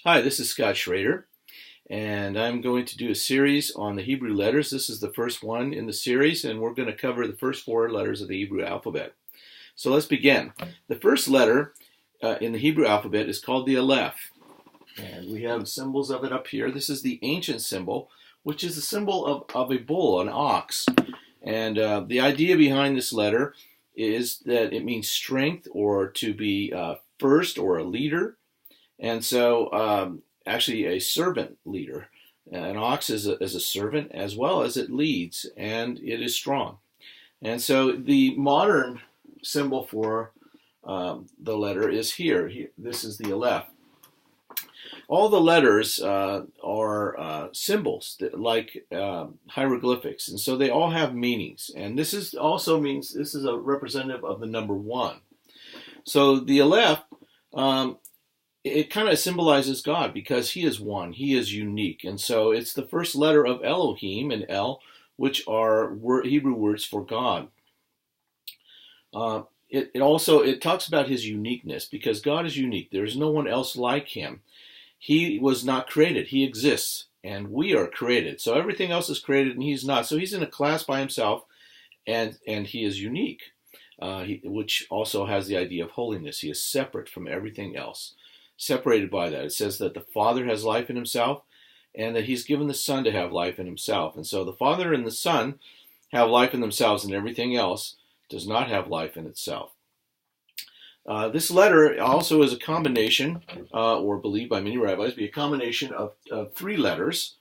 Hi, this is Scott Schrader, and I'm going to do a series on the Hebrew letters. This is the first one in the series, and we're going to cover the first four letters of the Hebrew alphabet. So let's begin. The first letter in the Hebrew alphabet is called the Aleph, and we have symbols of it up here. This is the ancient symbol, which is the symbol of a bull, an ox. And the idea behind this letter is that it means strength or to be first or a leader. And so, actually, a servant leader. An ox is a servant as well as it leads, and it is strong. And so, the modern symbol for the letter is here. This is the Aleph. All the letters are symbols, like hieroglyphics, and so they all have meanings. And this also means this is a representative of the number one. So the Aleph. It kind of symbolizes God because He is one. He is unique. And so it's the first letter of Elohim and El, which are Hebrew words for God. It talks about His uniqueness because God is unique. There is no one else like Him. He was not created. He exists, and we are created. So everything else is created, and He's not. So He's in a class by Himself, and He is unique, which also has the idea of holiness. He is separate from everything else. Separated by that. It says that the Father has life in Himself and that He's given the Son to have life in Himself. And so the Father and the Son have life in themselves, and everything else does not have life in itself. This letter also is a combination, or believed by many rabbis, be a combination of three letters.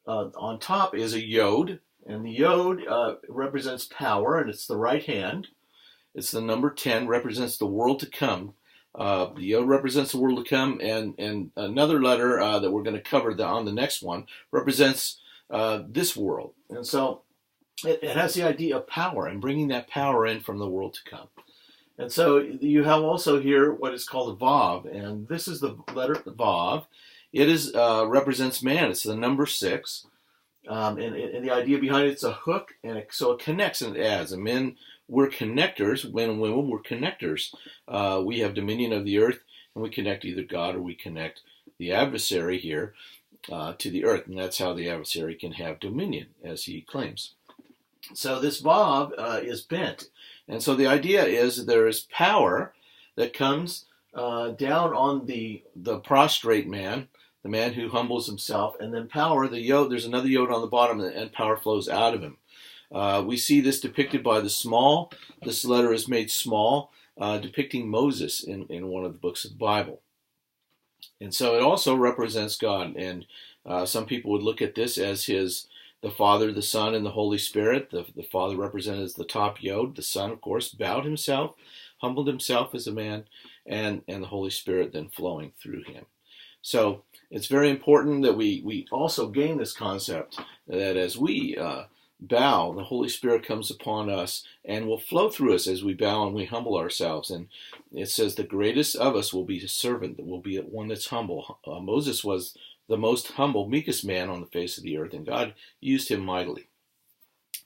On top is a yod, and the yod represents power, and it's the right hand. It's the number 10, represents the world to come. The yod represents the world to come, and another letter that we're going to cover on the next one represents this world. And so it has the idea of power and bringing that power in from the world to come. And so you have also here what is called a vav, and this is the letter vav. It is represents man. It's the number 6, and the idea behind it's a hook, and so it connects and it adds. And men, we're connectors. Men and women, we're connectors. We have dominion of the earth, and we connect either God or we connect the adversary here to the earth. And that's how the adversary can have dominion, as he claims. So this vav is bent. And so the idea is there is power that comes down on the prostrate man, the man who humbles himself, and then power, the yod, there's another yod on the bottom, and power flows out of him. We see this depicted by the small. This letter is made small, depicting Moses in one of the books of the Bible. And so it also represents God. And some people would look at this as the Father, the Son, and the Holy Spirit. The Father represented as the top yod. The Son, of course, bowed himself, humbled himself as a man, and the Holy Spirit then flowing through him. So it's very important that we also gain this concept that as we bow, the Holy Spirit comes upon us and will flow through us as we bow and we humble ourselves. And it says the greatest of us will be a servant, that will be one that's humble. Moses was the most humble, meekest man on the face of the earth, and God used him mightily.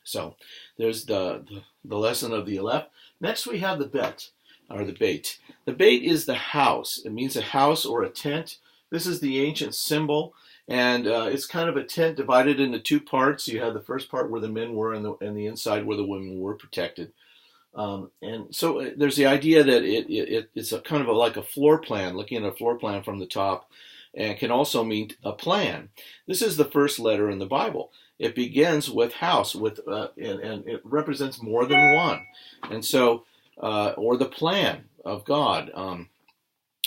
So there's the lesson of the Aleph. Next we have the bet, or the bait. The bait is the house. It means a house or a tent. This is the ancient symbol. And it's kind of a tent divided into two parts. You have the first part where the men were and the inside where the women were protected. And so there's the idea that it's a kind of like a floor plan, looking at a floor plan from the top, and can also mean a plan. This is the first letter in the Bible. It begins with house, and it represents more than one. And so, or the plan of God.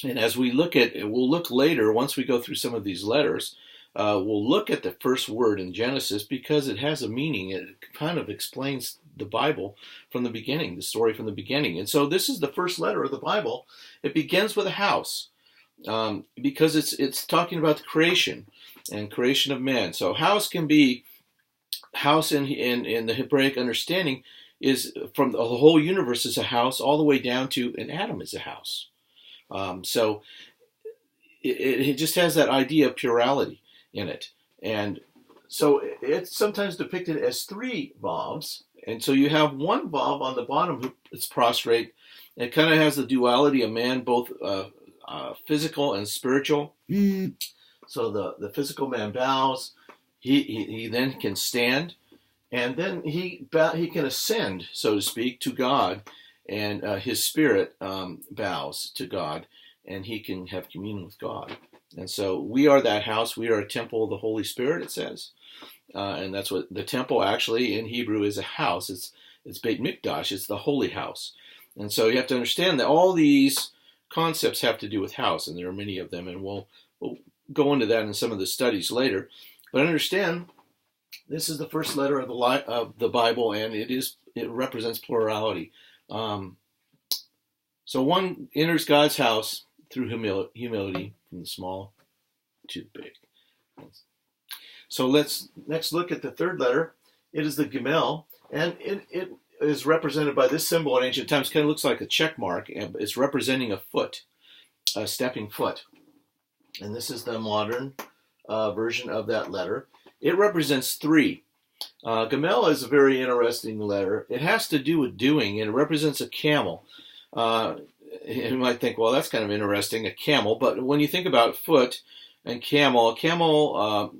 And as we'll look later, once we go through some of these letters, we'll look at the first word in Genesis because it has a meaning. It kind of explains the Bible from the beginning, the story from the beginning. And so this is the first letter of the Bible. It begins with a house because it's talking about the creation and creation of man. So house can be, house in the Hebraic understanding is from the whole universe is a house all the way down to an atom is a house. So it just has that idea of plurality in it. And so it's sometimes depicted as 3 vavs. And so you have one vav on the bottom that's prostrate. It kind of has the duality of man both physical and spiritual. So the physical man bows. He then can stand, and then he can ascend, so to speak, to God, and his spirit bows to God, and he can have communion with God. And so we are that house. We are a temple of the Holy Spirit, it says. And that's what the temple actually in Hebrew is, a house. It's Beit Mikdash. It's the holy house. And so you have to understand that all these concepts have to do with house, and there are many of them, and we'll go into that in some of the studies later. But understand, this is the first letter of the Bible, and it represents plurality. So one enters God's house through humility, from the small to the big. So let's next look at the third letter. It is the Gimel, and it is represented by this symbol in ancient times. Kind of looks like a check mark, and it's representing a foot, a stepping foot. And this is the modern version of that letter. It represents 3. Gimel is a very interesting letter. It has to do with doing, and it represents a camel. You might think, well, that's kind of interesting, a camel. But when you think about foot and camel, a camel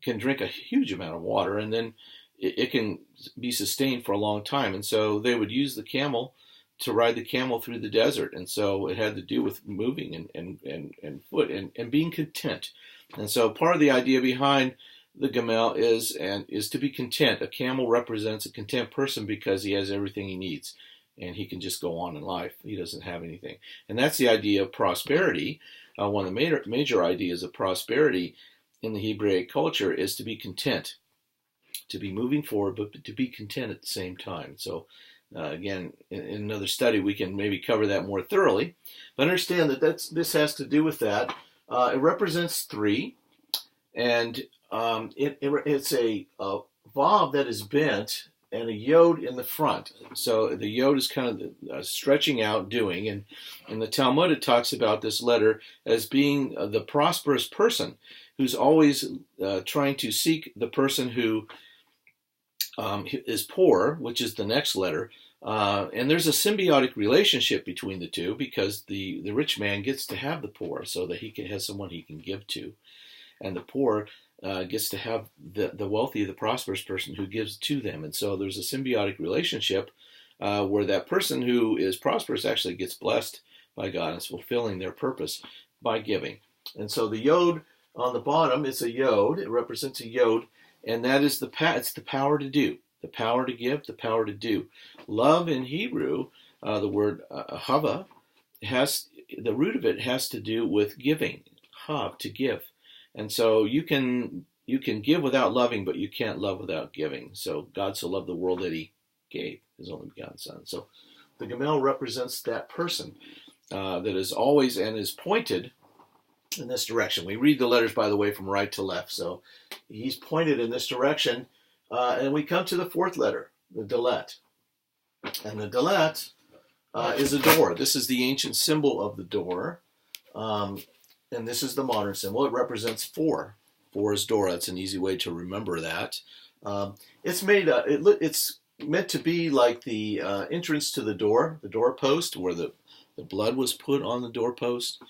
can drink a huge amount of water, and then it can be sustained for a long time. And so they would use the camel to ride the camel through the desert. And so it had to do with moving and foot and being content. And so part of the idea behind the Gimel is to be content. A camel represents a content person because he has everything he needs, and he can just go on in life. He doesn't have anything. And that's the idea of prosperity. One of the major ideas of prosperity in the Hebraic culture is to be content, to be moving forward, but to be content at the same time. So again, in another study, we can maybe cover that more thoroughly. But understand that this has to do with that. It represents 3, and it's a vav that is bent, and a yod in the front. So the yod is kind of stretching out, doing. And in the Talmud, it talks about this letter as being the prosperous person who's always trying to seek the person who is poor, which is the next letter. And there's a symbiotic relationship between the two, because the rich man gets to have the poor so that he has someone he can give to. And the poor gets to have the wealthy, the prosperous person who gives to them. And so there's a symbiotic relationship where that person who is prosperous actually gets blessed by God and is fulfilling their purpose by giving. And so the yod on the bottom is a yod. It represents a yod, and that is it's the power to do, the power to give, the power to do. Love in Hebrew, the word hava, the root of it has to do with giving, hav, to give. And so you can give without loving, but you can't love without giving. So God so loved the world that he gave his only begotten Son. So the Gimel represents that person that is always and is pointed in this direction. We read the letters, by the way, from right to left. So he's pointed in this direction. And we come to the 4th letter, the Dalet. And the Dalet is a door. This is the ancient symbol of the door. And this is the modern symbol. It represents 4. 4 is door. That's an easy way to remember that. It's meant to be like the entrance to the doorpost, where the blood was put on the doorpost.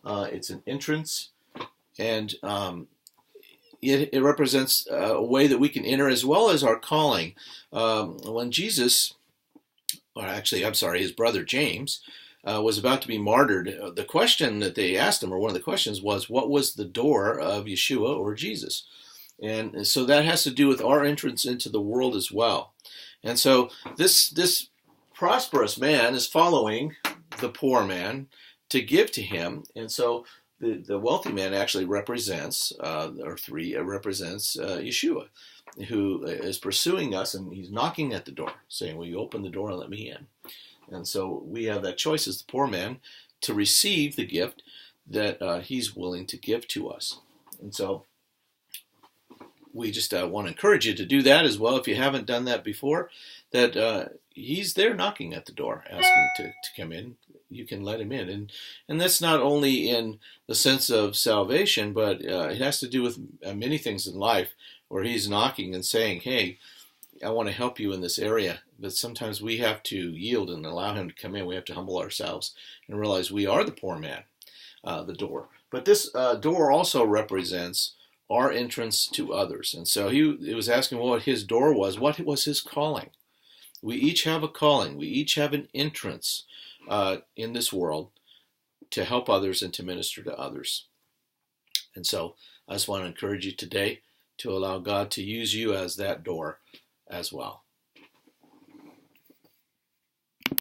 It's an entrance, and it represents a way that we can enter, as well as our calling. When Jesus, his brother James, was about to be martyred, the question that they asked him, or one of the questions was, what was the door of Yeshua or Jesus? And so that has to do with our entrance into the world as well. And so this prosperous man is following the poor man to give to him. And so the wealthy man actually represents, represents Yeshua, who is pursuing us, and he's knocking at the door, saying, will you open the door and let me in? And so we have that choice as the poor man to receive the gift that he's willing to give to us. And so we just want to encourage you to do that as well, if you haven't done that before, that he's there knocking at the door, asking to come in. You can let him in. And that's not only in the sense of salvation, but it has to do with many things in life, where he's knocking and saying, hey, I want to help you in this area. But sometimes we have to yield and allow him to come in. We have to humble ourselves and realize we are the poor man. the door. But this door also represents our entrance to others. And so he was asking what his door was. What was his calling? We each have a calling. We each have an entrance in this world to help others and to minister to others. And so I just want to encourage you today to allow God to use you as that door as well.